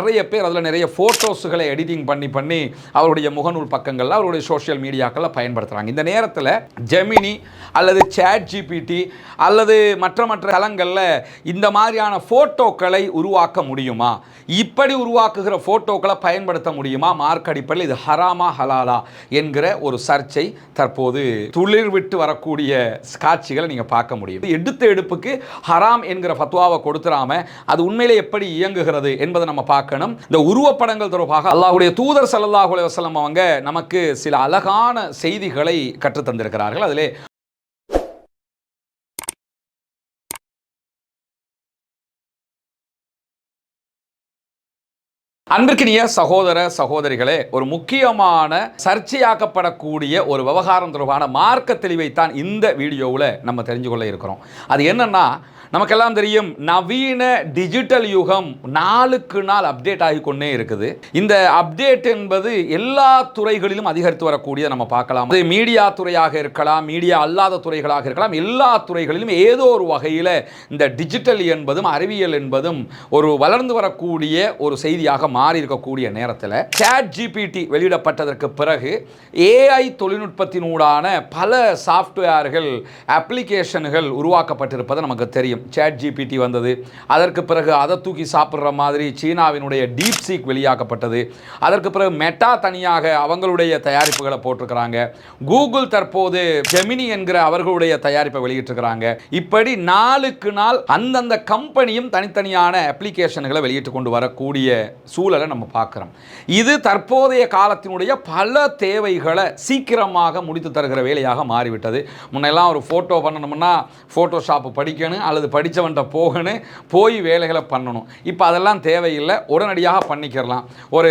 நிறைய பேர் அதில் நிறைய ஃபோட்டோஸுகளை எடிட்டிங் பண்ணி அவருடைய முகநூல் பக்கங்களில் அவருடைய சோஷியல் மீடியாக்களில் பயன்படுத்துகிறாங்க. இந்த நேரத்தில் ஜெமினி அல்லது சேட் ஜிபிடி அல்லது மற்ற தளங்களில் இந்த மாதிரியான ஃபோட்டோக்களை உருவாக்க முடியுமா, இப்படி உருவாக்குகிற ஃபோட்டோக்களை பயன்படுத்த முடியுமா, மார்க் அடிப்படையில் இது ஹராமா ஹலாலா என்கிற ஒரு சர்ச்சை தற்போது துளிர் விட்டு வரக்கூடிய காட்சிகளை நீங்கள் பார்க்க முடியும். எடுத்த எடுப்புக்கு ஹராம் என்கிற ஃபத்வாவை கொடுத்துடாம அது உண்மையிலே எப்படி இயங்குகிறது என்பதை நம்ம பார்க்கணும். இந்த உருவப்படங்கள் தொடர்பாக அல்லாஹ்வுடைய தூதர் ஸல்லல்லாஹு அலைஹி வஸல்லம் அவங்க நமக்கு சில அழகான செய்திகளை கற்றுத் தந்திருக்கிறார்கள். அதிலே அன்பிற்கினிய சகோதர சகோதரிகளே, ஒரு முக்கியமான சர்ச்சையாக்கப்படக்கூடிய ஒரு விவகாரம் தொடர்பான மார்க்க தெளிவைத்தான் இந்த வீடியோவில் நம்ம தெரிஞ்சு கொள்ள இருக்கிறோம். அது என்னன்னா, நமக்கெல்லாம் தெரியும், நவீன டிஜிட்டல் யுகம் நாளுக்கு நாள் அப்டேட் ஆகிக்கொண்டே இருக்குது. இந்த அப்டேட் என்பது எல்லா துறைகளிலும் அதிகரித்து வரக்கூடியதை நம்ம பார்க்கலாம். அது மீடியா துறையாக இருக்கலாம், மீடியா அல்லாத துறைகளாக இருக்கலாம், எல்லா துறைகளிலும் ஏதோ ஒரு வகையில் இந்த டிஜிட்டல் என்பதும் அறிவியல் என்பதும் ஒரு வளர்ந்து வரக்கூடிய ஒரு செய்தியாக மாறி இருக்கக்கூடிய நேரத்தில் சேட் ஜிபிடி வெளியிடப்பட்டதற்கு பிறகு ஏஐ தொழில்நுட்பத்தினூடான பல சாஃப்ட்வேர்கள் அப்ளிகேஷன்கள் உருவாக்கப்பட்டிருப்பது நமக்கு தெரியும். சேட் ஜிபிடி வந்தது, அதற்கு பிறகு அதை தூக்கி சாப்பிட்ற மாதிரி சீனாவினுடைய டீப் சீக் வெளியாக்கப்பட்டது, அதற்கு பிறகு மெட்டா தனியாக அவங்களுடைய தயாரிப்புகளை போட்டிருக்கிறாங்க, கூகுள் தற்போது ஜெமினி என்கிற அவர்களுடைய தயாரிப்பை வெளியிட்டிருக்கிறாங்க. இப்படி நாளுக்கு நாள் அந்தந்த கம்பெனியும் தனித்தனியான அப்ளிகேஷன்களை வெளியிட்டு கொண்டு வரக்கூடிய சூழலை நம்ம பார்க்குறோம். இது தற்போதைய காலத்தினுடைய பல தேவைகளை சீக்கிரமாக முடித்து தருகிற வேலையாக மாறிவிட்டது. முன்னெல்லாம் ஒரு ஃபோட்டோ பண்ணணும்னா ஃபோட்டோஷாப் படிக்கணும் அல்லது படித்தவன்ட்ட போய் வேலைகளை பண்ணணும். இப்போ அதெல்லாம் தேவையில்லை, உடனடியாக பண்ணிக்கிறலாம். ஒரு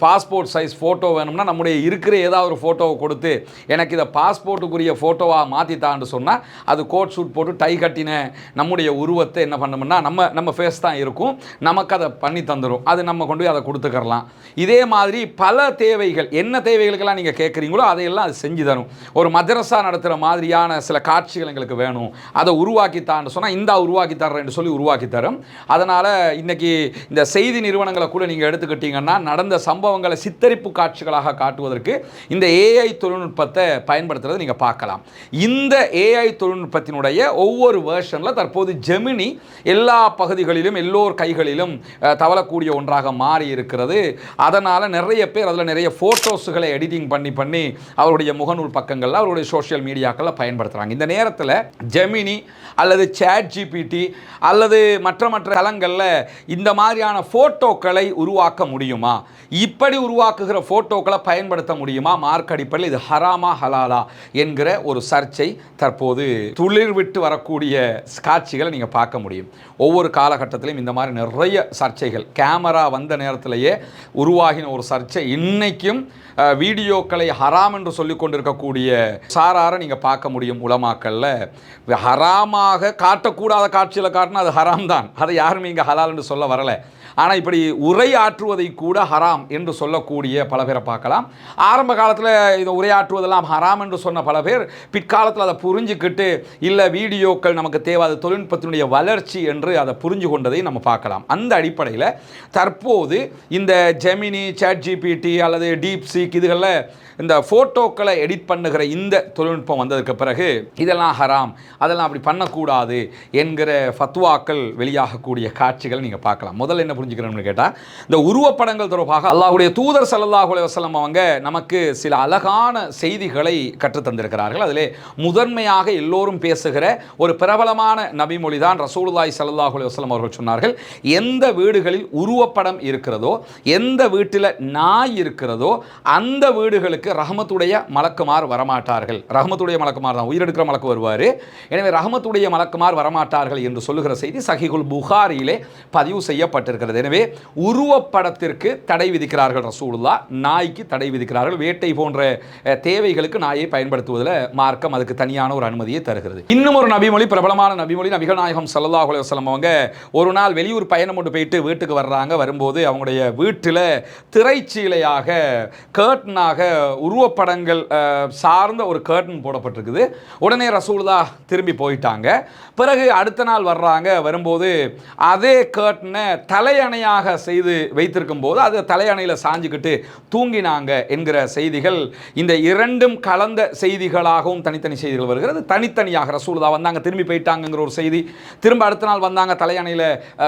பாஸ்போர்ட் சைஸ் ஃபோட்டோ வேணும்னா நம்முடைய இருக்கிற ஏதாவது ஒரு ஃபோட்டோவை கொடுத்து எனக்கு இதை பாஸ்போர்ட்டுக்குரிய ஃபோட்டோவாக மாற்றித்தான்னு சொன்னால் அது கோட் ஷூட் போட்டு டை கட்டின நம்முடைய உருவத்தை என்ன பண்ணோம்னா நம்ம ஃபேஸ் தான் இருக்கும், நமக்கு அதை பண்ணி தந்துடும். அது நம்ம கொண்டு போய் அதை கொடுத்துக்கிறலாம். இதே மாதிரி பல தேவைகள், என்ன தேவைகளுக்கெல்லாம் நீங்கள் கேட்குறீங்களோ அதையெல்லாம் அது செஞ்சு தரும். ஒரு மதரசா நடத்துகிற மாதிரியான சில காட்சிகள் எங்களுக்கு வேணும், அதை உருவாக்கித்தான்னு சொன்னால் இந்த உருவாக்கி தர்றேன்னு சொல்லி உருவாக்கி தரும். அதனால் இன்றைக்கி இந்த செய்தி நிறுவனங்களை கூட நீங்கள் எடுத்துக்கிட்டீங்கன்னா நடந்த சம்பவங்களை சித்தரிப்பு காட்சிகளாக காட்டுவதற்கு இந்த ஏஐ தொழில்நுட்பத்தை பயன்படுத்துறதை நீங்கள் பார்க்கலாம். இந்த ஏஐ தொழில்நுட்பத்தினுடைய ஒவ்வொரு வேர்ஷனில் தற்போது ஜெமினி எல்லா பகுதிகளிலும் எல்லோர் கைகளிலும் தவளக்கூடிய ஒன்றாக மாறி இருக்கிறது. அதனால் நிறைய பேர் அதில் நிறைய ஃபோட்டோஸுகளை எடிட்டிங் பண்ணி அவருடைய முகநூல் பக்கங்களில் அவருடைய சோஷியல் மீடியாக்களில் பயன்படுத்துகிறாங்க. இந்த நேரத்தில் ஜெமினி அல்லது சேட் ஜிபிடி அல்லது மற்ற தளங்களில் இந்த மாதிரியான ஃபோட்டோக்களை உருவாக்க முடியுமா, இப்படி உருவாக்குகிற ஃபோட்டோக்களை பயன்படுத்த முடியுமா, மார்க் அடிப்படையில் இது ஹராமா ஹலாலா என்கிற ஒரு சர்ச்சை தற்போது துளிர் விட்டு வரக்கூடிய காட்சிகளை நீங்கள் பார்க்க முடியும். ஒவ்வொரு காலகட்டத்திலும் இந்த மாதிரி நிறைய சர்ச்சைகள், கேமரா வந்த நேரத்திலேயே உருவாகின ஒரு சர்ச்சை இன்றைக்கும் வீடியோக்களை ஹராம் என்று சொல்லிக் கொண்டிருக்கக்கூடிய சாராரை நீங்கள் பார்க்க முடியும். உலமாக்கல்ல ஹராமாக காட்டக்கூடாத காட்சியில் காட்டினா அது ஹராம் தான், அதை யாருமே இங்கே ஹலால் என்று சொல்ல வரலை. ஆனால் இப்படி உரையாற்றுவதை கூட ஹராம் என்று சொல்லக்கூடிய பல பேரை பார்க்கலாம். ஆரம்ப காலத்தில் இதை உரையாற்றுவதெல்லாம் ஹராம் என்று சொன்ன பல பேர் பிற்காலத்தில் அதை புரிஞ்சுக்கிட்டு இல்லை வீடியோக்கள் நமக்கு தேவை, அது தொழில்நுட்பத்தினுடைய வளர்ச்சி என்று அதை புரிஞ்சு கொண்டதை நம்ம பார்க்கலாம். அந்த அடிப்படையில் தற்போது இந்த ஜெமினி, சேட் ஜிபிடி அல்லது டீப் சீக் இதுகளில் இந்த ஃபோட்டோக்களை எடிட் பண்ணுகிற இந்த தொழில்நுட்பம் வந்ததுக்கு பிறகு இதெல்லாம் ஹராம், அதெல்லாம் அப்படி பண்ணக்கூடாது என்கிற ஃபத்வாக்கள் வெளியாகக்கூடிய காட்சிகள் நீங்கள் பார்க்கலாம். முதல்ல என்ன புரிஞ்சுக்கிறோம்னு கேட்டால், இந்த உருவப்படங்கள் தொடர்பாக அல்லாஹ்வுடைய தூதர் ஸல்லல்லாஹு அலைஹி வஸல்லம் அவங்க நமக்கு சில அழகான செய்திகளை கற்றுத் தந்திருக்கிறார்கள். அதிலே முதன்மையாக எல்லோரும் பேசுகிற ஒரு பிரபலமான நபிமொழி தான் ரசூலுல்லாஹி ஸல்லல்லாஹு அலைஹி வஸல்லம் அவர்கள் சொன்னார்கள், எந்த வீடுகளில் உருவப்படம் இருக்கிறதோ, எந்த வீட்டில் நாய் இருக்கிறதோ அந்த வீடுகளுக்கு ரஹமத்துடைய மலக்குமார் வரமாட்டார்கள். ரஹமத்துடைய மலக்குமார் தான், உயிரெடுக்கிற மலக்கு வருவார். எனவே ரஹமத்துடைய மலக்குமார் வரமாட்டார்கள் என்று சொல்லுகிற செய்தி சஹீஹுல் புகாரியிலே பதிவு செய்யப்பட்டிருக்கிறது. எனவே உருவப்படத்திற்கு தடை விதிக்கிறார்கள் ரசூலுல்லாஹ், நாய்க்கு தடை விதிக்கிறார்கள். வேட்டை போன்ற தேவைகளுக்கு நாயை பயன்படுத்துவதில் மார்க்கம் அதுக்கு தனியான ஒரு அனுமதியை தருகிறது. இன்னும் ஒரு நபிமொழி, பிரபலமான நபிமொழி, நபிகள் நாயகம் ஸல்லல்லாஹு அலைஹி வஸல்லம் அவங்க ஒரு நாள் வெளியூர் பயணம் கொண்டு போயிட்டு வீட்டுக்கு வர்றாங்க. வரும்போது அவங்களுடைய வீட்டில் திரைச்சீலையாக கர்டனாக உருவப்படங்கள் சார்ந்த ஒரு கர்டன் போடப்பட்டிருக்குது. உடனே ரசூலுல்லாஹ் திரும்பி போயிட்டாங்க. பிறகு அடுத்த நாள் வர்றாங்க. வரும்போது அதே கர்டனை தலையை தலையணையாக செய்து வைத்திருக்கும் போது அது தலையணையில் சாஞ்சுக்கிட்டு தூங்கினாங்க என்கிற செய்திகள் இந்த இரண்டும் கலந்த செய்திகளாகவும் தனித்தனி செய்திகள் வருகிறது. தனித்தனியாக ரசூலுல்லாஹ் வந்தாங்க திரும்பி போயிட்டாங்கிற ஒரு செய்தி, திரும்ப அடுத்த நாள் வந்தாங்க தலையணையில்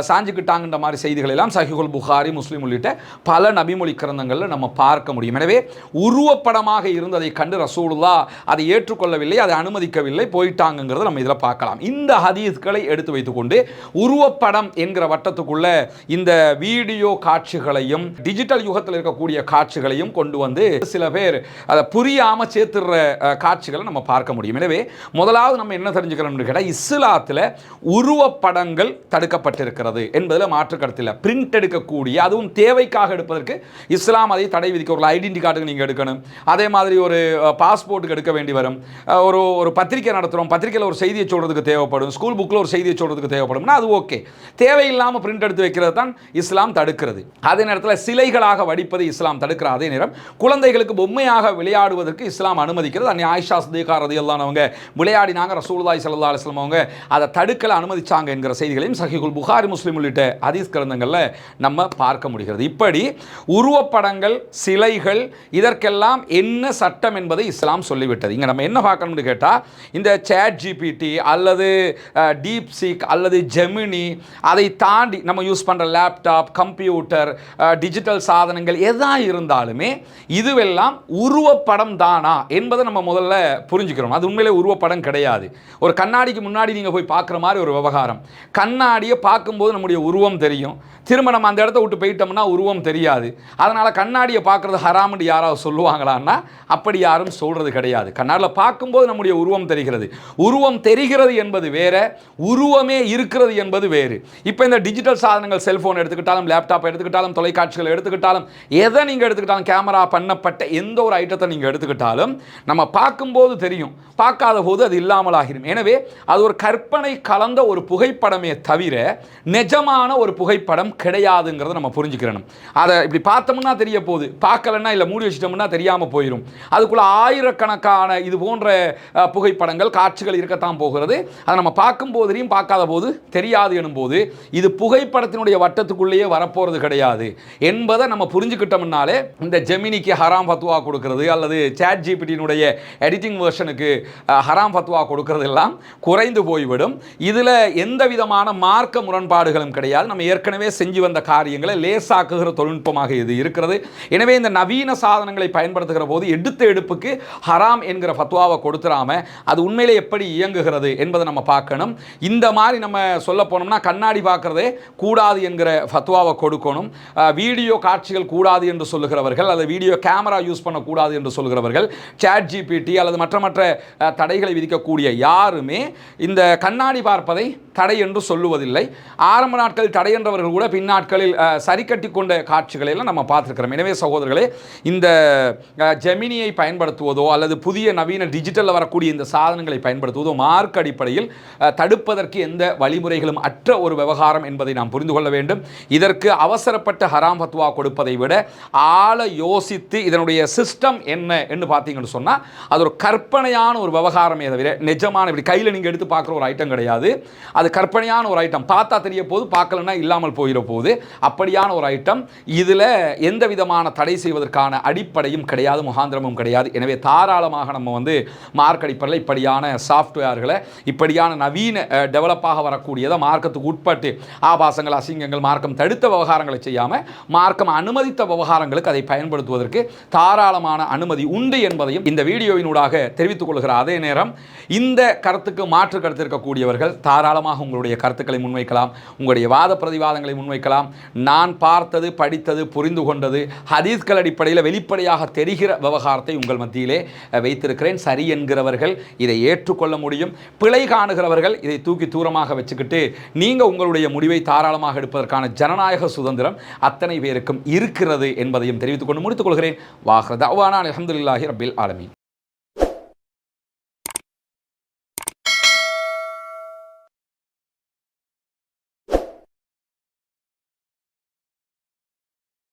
சாஞ்சுக்கிட்டாங்கன்ற மாதிரி செய்திகள் எல்லாம் சஹீஹுல் புகாரி, முஸ்லிம் உள்ளிட்ட பல நபிமொழி கிரந்தங்களில் நம்ம பார்க்க முடியும். எனவே உருவப்படமாக இருந்ததை கண்டு ரசூலுல்லாஹ் அதை ஏற்றுக்கொள்ளவில்லை, அதை அனுமதிக்கவில்லை, போயிட்டாங்கிறத நம்ம இதில் பார்க்கலாம். இந்த ஹதீஸ்களை எடுத்து வைத்துக்கொண்டு உருவப்படம் என்கிற வட்டத்துக்குள்ள இந்த வீடியோ காட்சிகளையும் டிஜிட்டல் யுகத்தில் இருக்கக்கூடிய காட்சிகளையும் கொண்டு வந்து சில பேர் அதை புரியாம சேர்த்துற காட்சிகளை நம்ம பார்க்க முடியும். எனவே முதலாவது நம்ம என்ன தெரிஞ்சுக்கிறோம்னு கேட்டால், இஸ்லாத்தில் உருவப்படங்கள் தடுக்கப்பட்டிருக்கிறது என்பதில் மாற்று கருத்தில். பிரிண்ட் எடுக்கக்கூடிய, அதுவும் தேவைக்காக எடுப்பதற்கு இஸ்லாம் அதை தடை விதிக்க. ஒரு ஐடென்டி கார்டுக்கு நீங்கள் எடுக்கணும், அதே மாதிரி ஒரு பாஸ்போர்ட்டுக்கு எடுக்க வேண்டி வரும், ஒரு பத்திரிகை நடத்துகிறோம், பத்திரிகையில் ஒரு செய்தியை சொல்றதுக்கு தேவைப்படும், ஸ்கூல் புக்கில் ஒரு செய்தியை சொல்றதுக்கு தேவைப்படும்னா அது ஓகே. தேவையில்லாமல் பிரிண்ட் எடுத்து வைக்கிறது தான் இஸ்லாம் தடுக்கிறது. அதே நேரத்தில் சிலைகளாக வடிப்பது இஸ்லாம் தடுக்கிற அதே நேரம் குழந்தைகளுக்கு பொம்மையாக விளையாடுவதற்கு இஸ்லாம் அனுமதிக்கிறது. அன்னை ஆயிஷா சித்திகா ரலியல்லாஹு அன்ஹா அவங்க விளையாடினாங்க, ரசூலுல்லாஹி ஸல்லல்லாஹு அலைஹி வஸல்லம் அவங்க அதை தடுக்கல அனுமதிச்சாங்க என்கிற செய்திகளையும் சஹீஹுல் புகாரி, முஸ்லிம் உள்ளிட்ட ஹதீஸ் கிரந்தங்களில் நம்ம பார்க்க முடிகிறது. இப்படி உருவப்படங்கள், சிலைகள் இதற்கெல்லாம் என்ன சட்டம் என்பதை இஸ்லாம் சொல்லிவிட்டது. இங்கே நம்ம என்ன பார்க்கணும்னு கேட்டால், இந்த சேட் ஜிபிடி அல்லது டீப் சீக் அல்லது ஜெமினி, அதை தாண்டி நம்ம யூஸ் பண்ணுற லேப்டாப், கம்ப்யூட்டர், டிஜிட்டல் சாதனங்கள் எதா இருந்தாலுமே இதுவெல்லாம் உருவப்படம் தானா என்பதை நம்ம முதல்ல புரிஞ்சுக்கிறோம். அது உண்மையிலே உருவப்படம் கிடையாது. ஒரு கண்ணாடிக்கு முன்னாடி நீங்கள் போய் பார்க்குற மாதிரி ஒரு விவகாரம். கண்ணாடியை பார்க்கும்போது நம்முடைய உருவம் தெரியும், திரும்ப நம்ம அந்த இடத்த விட்டு போயிட்டோம்னா உருவம் தெரியாது. அதனால் கண்ணாடியை பார்க்குறது ஹராம்னு யாராவது சொல்லுவாங்களான்னா அப்படி யாரும் சொல்கிறது கிடையாது. கண்ணாடியில் பார்க்கும்போது நம்முடைய உருவம் தெரிகிறது. உருவம் தெரிகிறது என்பது வேற, உருவமே இருக்கிறது என்பது வேறு. இப்போ இந்த டிஜிட்டல் சாதனங்கள், செல்ஃபோன் எடுத்துக்கிட்டாலும், லேப்டாப் எடுத்துக்கிட்டாலும், தொலைக்காட்சிகள் எடுத்துக்கிட்டாலும், எதை நீங்கள் எடுத்துக்கிட்டாலும், கேமரா பண்ணப்பட்ட எந்த ஒரு ஐட்டத்தை நீங்கள் எடுத்துக்கிட்டாலும் நம்ம பார்க்கும்போது தெரியும், பார்க்காத போது அது இல்லாமல் ஆகிரும். எனவே அது ஒரு கற்பனை கலந்த ஒரு புகைப்படமே தவிர நிஜமான ஒரு புகைப்படம் கிடையாதுங்கிறத நம்ம புரிஞ்சுக்கிறணும். அதை இப்படி பார்த்தோம்னா தெரிய போகுது, பார்க்கலன்னா இல்லை மூடி வச்சிட்டோம்னா தெரியாமல் போயிடும். அதுக்குள்ள ஆயிரக்கணக்கான இது போன்ற புகைப்படங்கள், காட்சிகள் இருக்கத்தான் போகிறது. அதை நம்ம பார்க்கும் போதையும் பார்க்காத போது தெரியாது எனும்போது இது புகைப்படத்தினுடைய வட்டத்துக்குள்ளேயே வரப்போகிறது கிடையாது என்பதை நம்ம புரிஞ்சுக்கிட்டோம்னாலே இந்த ஜெமினிக்கு ஹராம் ஃபத்வா கொடுக்கிறது அல்லது சேட் ஜிபிடியினுடைய எடிட்டிங் வெர்ஷனுக்கு ஹராம் ஃபத்வா கொடுக்கிறது எல்லாம் குறைந்து போய்விடும். இதில் எந்த விதமான மார்க்க முரண்பாடுகளும் கிடையாது. நம்ம ஏற்கனவே செஞ்சு வந்த காரியங்களை லேசாக்குகிற தொழில்நுட்பமாக இது இருக்கிறது. எனவே இந்த நவீன சாதனங்களை பயன்படுத்துகிற போது எடுத்த எடுப்புக்கு ஹராம் என்கிற ஃபத்வாவை கொடுத்துடாம அது உண்மையிலே எப்படி இயங்குகிறது என்பதை நம்ம பார்க்கணும். இந்த மாதிரி நம்ம சொல்ல போனோம்னா கண்ணாடி பார்க்கறதே கூடாது என்கிற ஃபத்வாவை கொடுக்கணும். வீடியோ காட்சிகள் கூடாது என்று சொல்லுகிறவர்கள் அல்லது வீடியோ கேமரா யூஸ் பண்ணக்கூடாது என்று சொல்லுகிறவர்கள், சேட் ஜிபிடி அல்லது மற்ற தடைகளை விதிக்கக்கூடிய யாருமே இந்த கண்ணாடி பார்ப்பதை தடை என்று சொல்லுவதில்லை. ஆரம்ப நாட்களில் தடை என்றவர்கள் கூட பின்னாட்களில் சரி கட்டி கொண்ட காட்சிகளை எல்லாம் நம்ம பார்த்துருக்கிறோம். எனவே சகோதரர்களே, இந்த ஜெமினியை பயன்படுத்துவதோ அல்லது புதிய நவீன டிஜிட்டலில் வரக்கூடிய இந்த சாதனங்களை பயன்படுத்துவதோ மார்க் அடிப்படையில் தடுப்பதற்கு எந்த வழிமுறைகளும் அற்ற ஒரு விவகாரம் என்பதை நாம் புரிந்து கொள்ள வேண்டும். இதற்கு அவசரப்பட்ட ஹராம் ஃபத்வா கொடுப்பதை விட ஆழ யோசித்து இதனுடைய சிஸ்டம் என்ன என்று பார்த்தீங்கன்னு சொன்னால் அது ஒரு கற்பனையான ஒரு விவகாரமே தவிர நிஜமான இப்படி கையில் நீங்கள் எடுத்து பார்க்குற ஒரு ஐட்டம் கிடையாது. அது கற்பனையான ஒரு ஐட்டம், பார்த்தா தெரிய போது, பார்க்கலன்னா இல்லாமல் போயிட போகுது. அப்படியான ஒரு ஐட்டம். இதில் எந்த விதமான தடை செய்வதற்கான அடிப்படையும் கிடையாது, முகாந்திரமும் கிடையாது. எனவே தாராளமாக நம்ம மார்க் அடிப்படையில் இப்படியான சாஃப்ட்வேர்களை, இப்படியான நவீன டெவலப்பாக வரக்கூடியதை மார்க்கத்துக்கு உட்பட்டு ஆபாசங்கள், அசிங்கங்கள், மார்க்கம் தடுத்த விவகாரங்களை செய்யாமல் மார்க்கம் அனுமதித்த விவகாரங்களுக்கு அதை பயன்படுத்துவதற்கு தாராளமான அனுமதி உண்டு என்பதையும் இந்த வீடியோவினூடாக தெரிவித்துக் கொள்கிற அதே நேரம், இந்த கருத்துக்கு மாற்று கருத்து இருக்கக்கூடியவர்கள் தாராளமாக உங்களுடைய கருத்துக்களை முன்வைக்கலாம், உங்களுடைய வாத பிரதிவாதங்களை முன்வைக்கலாம். நான் பார்த்தது, படித்தது, புரிந்து கொண்டது ஹதீஸ்கள் அடிப்படையில் வெளிப்படையாக தெரிகிற விவகாரத்தை உங்கள் மத்தியிலே வைத்திருக்கிறேன். சரி என்கிறவர்கள் இதை ஏற்றுக்கொள்ள முடியும், பிழை காணுகிறவர்கள் இதை தூக்கி தூரமாக வச்சுக்கிட்டு நீங்கள் உங்களுடைய முடிவை தாராளமாக எடுப்பதற்கான ஜனநாயக சுதந்திரம் அத்தனை பேருக்கும் இருக்கிறது என்பதையும் தெரிவித்துக் கொண்டு முடித்துக் கொள்கிறேன். வாஹ்ர தஅவானா அல்ஹம்துலில்லாஹி ரப்பில் ஆலமீன்.